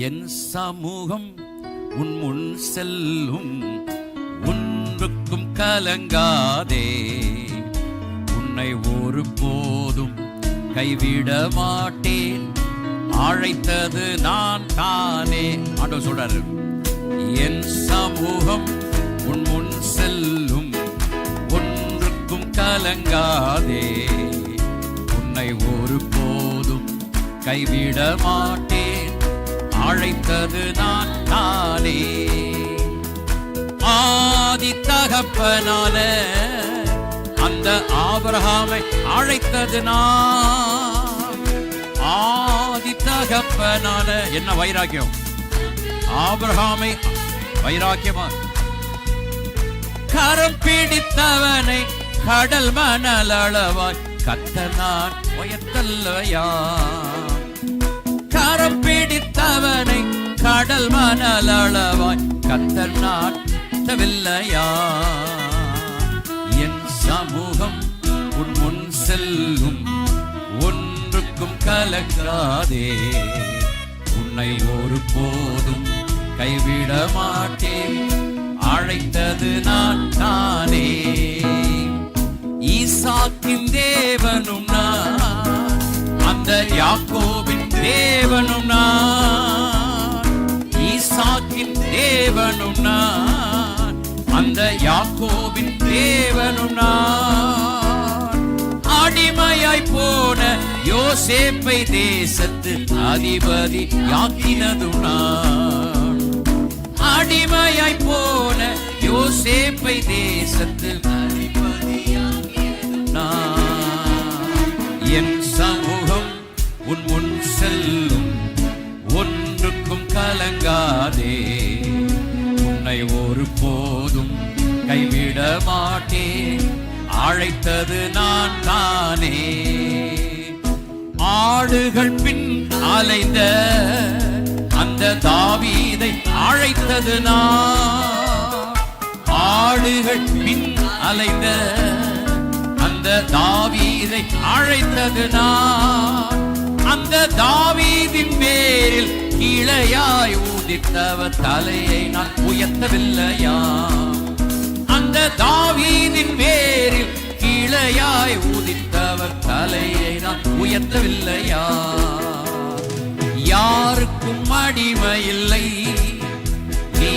என் சமூகம் உன் முன் செல்லும், ஒன்றுக்கும் கலங்காதே. உன்னை ஒரு போதும் கைவிட மாட்டேன், அழைத்தது நான் தானே. ஆண்டவர் சொல்றாரு, என் சமூகம் உன் முன் செல்லும், ஒன்றுக்கும் கலங்காதே. உன்னை ஒரு போதும் கைவிட மாட்டேன், அழைத்தது நான் தானே. ஆதி தகப்பனான அந்த ஆபிரகாமை அழைத்தது நான். ஆதி தகப்பனான என்ன வைராக்கியம்! ஆபிரகாமை வைராக்கியமா கரம் பிடித்தவனை கடல் மணல் அளவாய் கர்த்தர் நான் உயர்த்தல்லையா. கரம் பிடித்தவனை கடல் மணல் அளவாய் கர்த்தர் நான் உயர்த்தவில்லையா. என் சமூகம் உன் முன் செல்லும், ஒன்றுக்கும் கலங்காதே. உன்னை ஒரு போதும் கைவிட மாட்டேன், அழைத்தது நான் தானே. ஈசாக்கின் தேவனும் நான், அந்த யாக்கோபின் தேவனும் நான். ஈசாக்கின் தேவனும் நான், அந்த யாக்கோபின் தேவனும் நான். அடிமையாய் போன யோசேப்பை தேசத்து அதிபதி யாக்கினதும் நான். அடிமையாய் போன யோசேப்பை தேசத்து அதிபதி யாக்கினதும் நான். என் சமூகம் உன் முன் செல்லும், ஒன்றுக்கும் கலங்காதே. உன்னை ஒரு போதும் கைவிட மாட்டேன், அழைத்தது நான் தானே. ஆடுகள் பின் அலைந்த அந்த தாவீதை அழைத்தது நான். ஆடுகள் பின் அலைந்த அந்த தாவீதை அழைத்தது நான். அந்த தாவீதின் பேரில் கிளையாய் ஊதித்தவர் தலையை நான் உயர்த்தவில்லையா. அந்த தாவீதின் பேரில் கிளையாய் ஊதித்தவர் தலையை நான் உயர்த்தவில்லையா. யாருக்கும் அடிமை இல்லை, நீ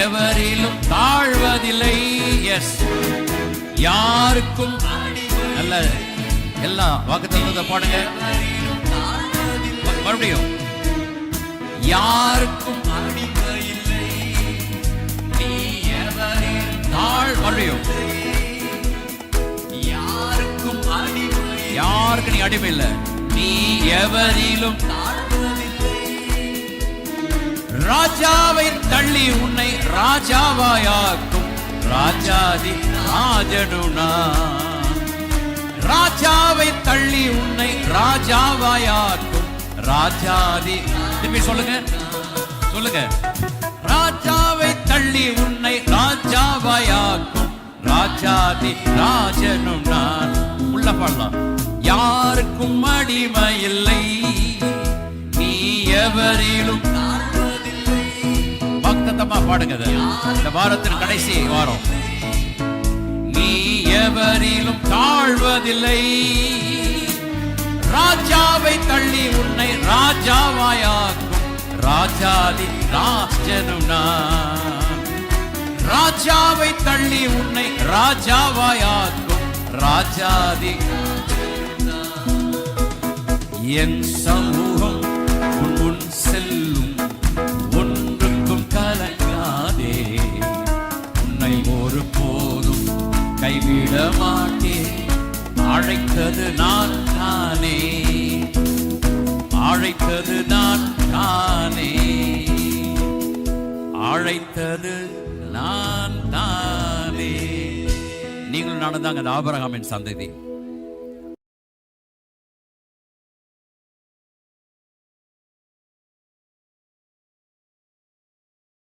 எவரிலும் தாழ்வதில்லை. எஸ், யாருக்கும் நல்ல எல்லா வாக்குத்தத்தத்தை பாடுங்க மறுபடியும். யாருக்கும் அடிமை இல்லை, நீ எவரிலும் மறுபடியும். யாருக்கும் அடிமை, யாருக்கு நீ அடிமை இல்லை, நீ எவரிலும். ராஜாவை தள்ளி உன்னை ராஜாவாயாக்கும் ராஜாதி ராஜனுனா. ராஜாவை தள்ளி உன்னை ராஜாவாயாக்கும் ராஜாதி. திரும்பி சொல்லுங்க சொல்லுங்க. ராஜாவை தள்ளி உன்னை ராஜாவாயாக்கும் ராஜாதி ராஜனும் நான். உள்ள பாடலாம். யாருக்கும் அடிமை இல்லை, நீ எவரிலும் பக்தமா பாடுங்க. இந்த வாரத்தின் கடைசி வாரம். நீ எவரிலும் தாழ்வதில்லை, ராஜாவை தள்ளி உன்னை ராஜாவாயாக்கும் ராஜாதி ராஜனும் நான். ராஜாவை தள்ளி உன்னை ராஜாவாயாக்கும் ராஜாதி. என் சமூகம் உன் முன் செல்லும், ஒன்றுக்கும் கலங்காதே. உன்னை ஒரு போதும் கைவிட மாட்டேன், அழைத்தது நான் தானே. அழைத்தது நான் தானே. அழைத்தது நான் தானே. நீங்கள் நடந்தாங்க அந்த ஆபிரகாமின் சந்ததி.